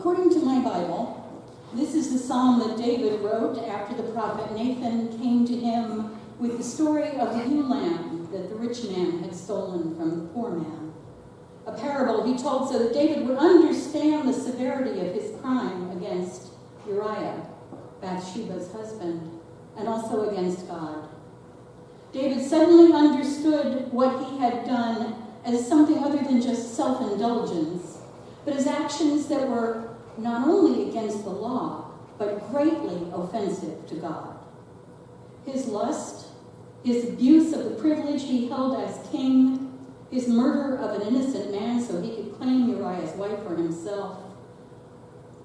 According to my Bible, this is the psalm that David wrote after the prophet Nathan came to him with the story of the ewe lamb that the rich man had stolen from the poor man. A parable he told so that David would understand the severity of his crime against Uriah, Bathsheba's husband, and also against God. David suddenly understood what he had done as something other than just self-indulgence, but as actions that were not only against the law, but greatly offensive to God. His lust, his abuse of the privilege he held as king, his murder of an innocent man so he could claim Uriah's wife for himself,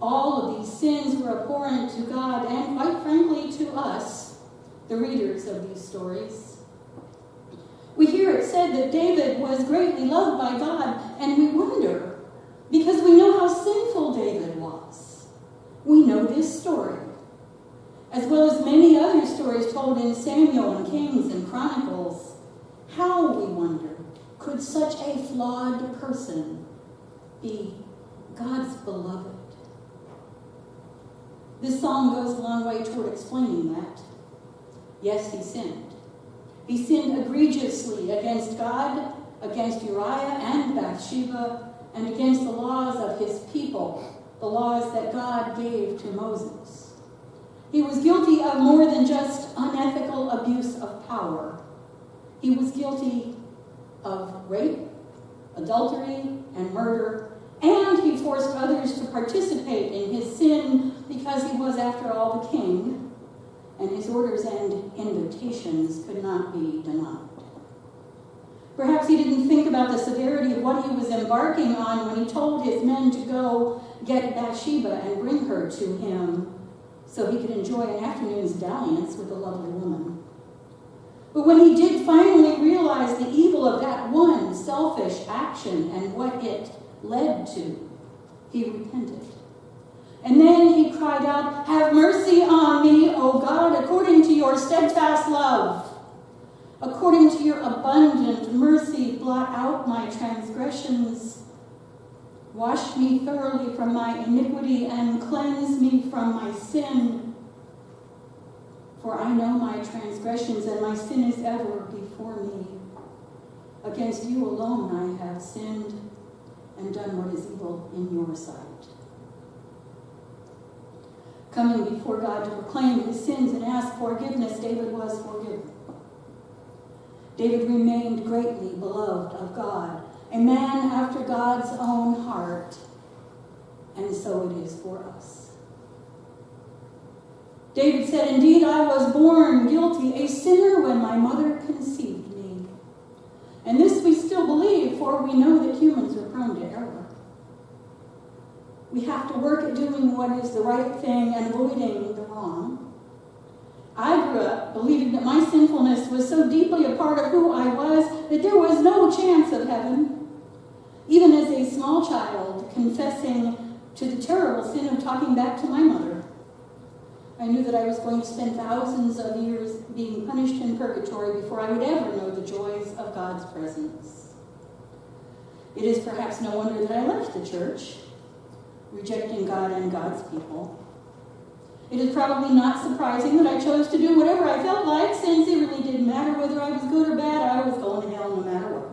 all of these sins were abhorrent to God and, quite frankly, to us, the readers of these stories. We hear it said that David was greatly loved by God, and we wonder, because we know how sinful David was. We know this story, as well as many other stories told in Samuel and Kings and Chronicles. How, we wonder, could such a flawed person be God's beloved? This psalm goes a long way toward explaining that. Yes, he sinned. He sinned egregiously against God, against Uriah and Bathsheba, and against the laws of his people, the laws that God gave to Moses. He was guilty of more than just unethical abuse of power. He was guilty of rape, adultery, and murder, and he forced others to participate in his sin because he was, after all, the king, and his orders and invitations could not be denied. Perhaps he didn't think about the severity of what he was embarking on when he told his men to go get Bathsheba and bring her to him so he could enjoy an afternoon's dalliance with a lovely woman. But when he did finally realize the evil of that one selfish action and what it led to, he repented. And then he cried out, "Have mercy on me, O God, according to your steadfast love. According to your abundant mercy, blot out my transgressions. Wash me thoroughly from my iniquity and cleanse me from my sin. For I know my transgressions, and my sin is ever before me. Against you alone I have sinned and done what is evil in your sight." Coming before God to proclaim his sins and ask forgiveness, David was forgiven. David remained greatly beloved of God, a man after God's own heart, and so it is for us. David said, "Indeed, I was born guilty, a sinner when my mother conceived me." And this we still believe, for we know that humans are prone to error. We have to work at doing what is the right thing and avoiding the wrong. I grew up believing that my sinfulness was so deeply a part of who I was that there was no chance of heaven. Even as a small child, confessing to the terrible sin of talking back to my mother, I knew that I was going to spend thousands of years being punished in purgatory before I would ever know the joys of God's presence. It is perhaps no wonder that I left the church, rejecting God and God's people. It is probably not surprising that I chose to do whatever I felt like, since it really didn't matter whether I was good or bad. I was going to hell no matter what.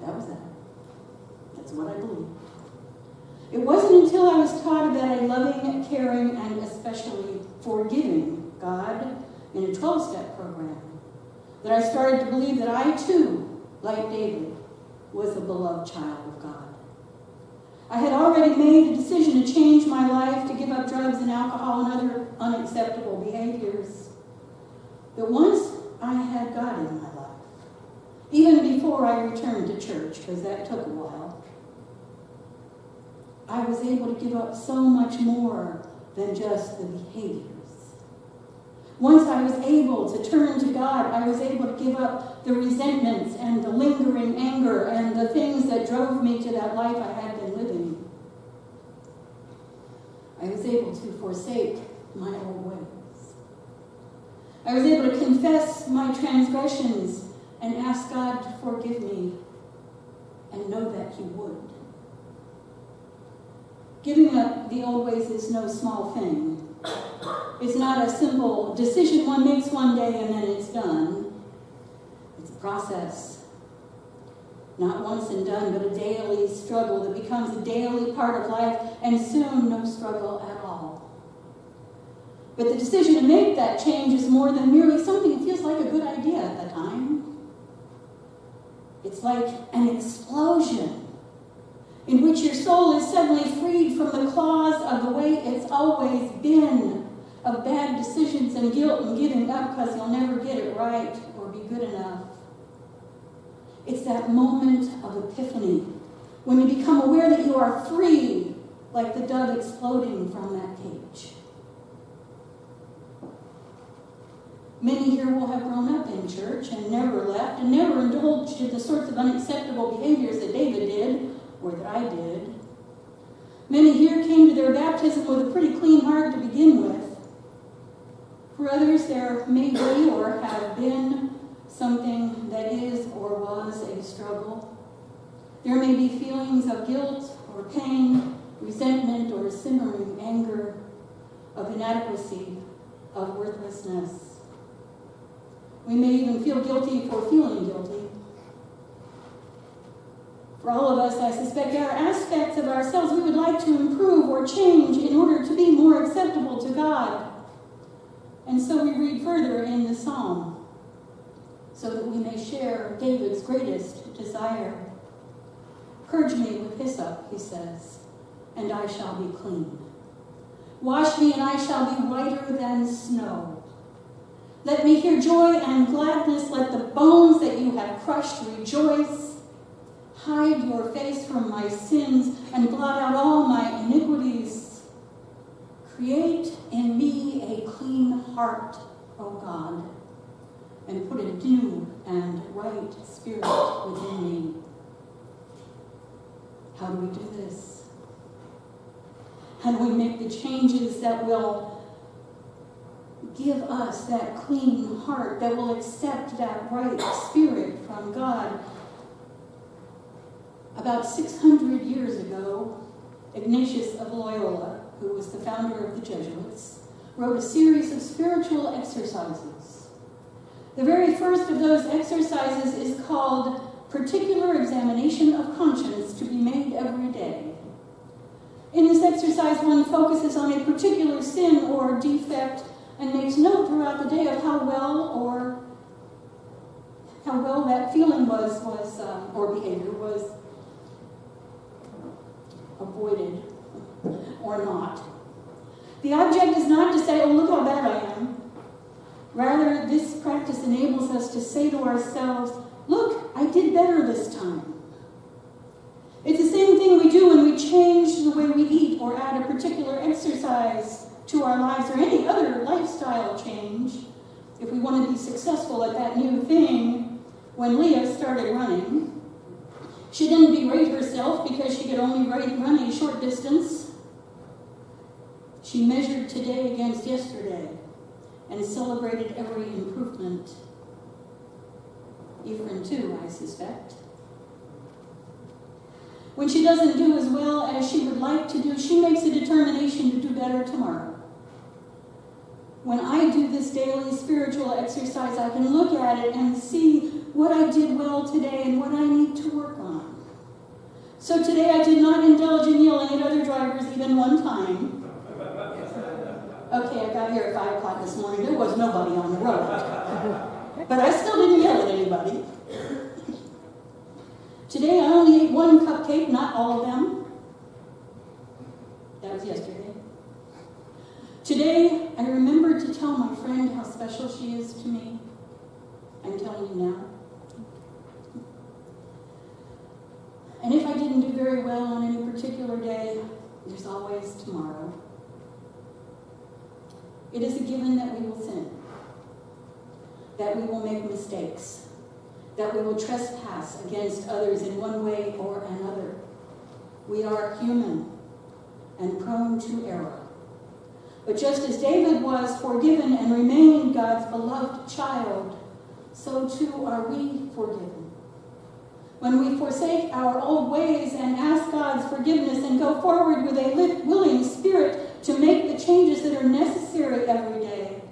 That was that. That's what I believed. It wasn't until I was taught about a loving, caring, and especially forgiving God in a 12-step program that I started to believe that I, too, like David, was a beloved child of God. I had already made a decision to change my life, to give up drugs and alcohol and other unacceptable behaviors. But once I had God in my life, even before I returned to church, because that took a while, I was able to give up so much more than just the behaviors. Once I was able to turn to God, I was able to give up the resentments and the lingering anger and the things that drove me to that life I had been living. I was able to forsake my old ways. I was able to confess my transgressions and ask God to forgive me and know that he would. Giving up the old ways is no small thing. It's not a simple decision one makes one day and then it's done. It's a process. Not once and done, but a daily struggle that becomes a daily part of life, and soon no struggle at all. But the decision to make that change is more than merely something that feels like a good idea at the time. It's like an explosion in which your soul is suddenly freed from the claws of the way it's always been, of bad decisions and guilt and giving up because you'll never get it right or be good enough. It's that moment of epiphany when you become aware that you are free, like the dove exploding from that cage. Many here will have grown up in church and never left and never indulged in the sorts of unacceptable behaviors that David did or that I did. Many here came to their baptism with a pretty clean heart to begin with. For others, there may be or have been something that is or was a struggle. There may be feelings of guilt or pain, resentment or simmering anger, of inadequacy, of worthlessness. We may even feel guilty for feeling guilty. For all of us, I suspect there are aspects of ourselves we would like to improve or change in order to be more acceptable to God. And so we read further in the psalm, so that we may share David's greatest desire. Purge me with hyssop, he says, and I shall be clean. Wash me, and I shall be whiter than snow. Let me hear joy and gladness. Let the bones that you have crushed rejoice. Hide your face from my sins and blot out all my iniquities. Create in me a clean heart, O God, and put a new and right spirit within me. How do we do this? How do we make the changes that will give us that clean heart, that will accept that right spirit from God? About 600 years ago, Ignatius of Loyola, who was the founder of the Jesuits, wrote a series of spiritual exercises. The very first of those exercises is called Particular Examination of Conscience, to be made every day. In this exercise, one focuses on a particular sin or defect and makes note throughout the day of how well that feeling was or behavior was avoided or not. The object is not to say, oh, look how bad I am. Rather, this practice enables us to say to ourselves, look, I did better this time. It's the same thing we do when we change the way we eat or add a particular exercise to our lives or any other lifestyle change. If we want to be successful at that new thing, when Leah started running, she didn't berate herself because she could only run a short distance. She measured today against yesterday and celebrated every improvement. Ephraim too, I suspect. When she doesn't do as well as she would like to do, she makes a determination to do better tomorrow. When I do this daily spiritual exercise, I can look at it and see what I did well today and what I need to work on. So today I did not indulge in yelling at other drivers even one time. Okay, I got here at 5 o'clock this morning. There was nobody on the road. But I still didn't yell at anybody. Today I only ate one cupcake, not all of them. That was yesterday. Today I remembered to tell my friend how special she is to me. I'm telling you now. And if I didn't do very well on any particular day, there's always tomorrow. It is a given that we will sin, that we will make mistakes, that we will trespass against others in one way or another. We are human and prone to error. But just as David was forgiven and remained God's beloved child, so too are we forgiven. When we forsake our old ways and ask God's forgiveness and go forward with a willing spirit to make the changes that are necessary every day,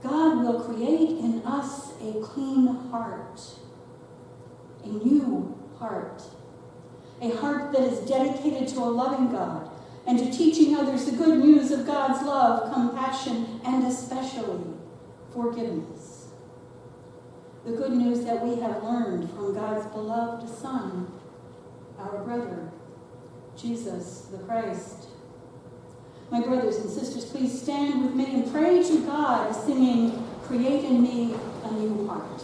God will create in us a clean heart, a new heart, a heart that is dedicated to a loving God and to teaching others the good news of God's love, compassion, and especially forgiveness. The good news that we have learned from God's beloved Son, our brother, Jesus the Christ. My brothers and sisters, please stand with me and pray to God, singing, "Create in me a new heart."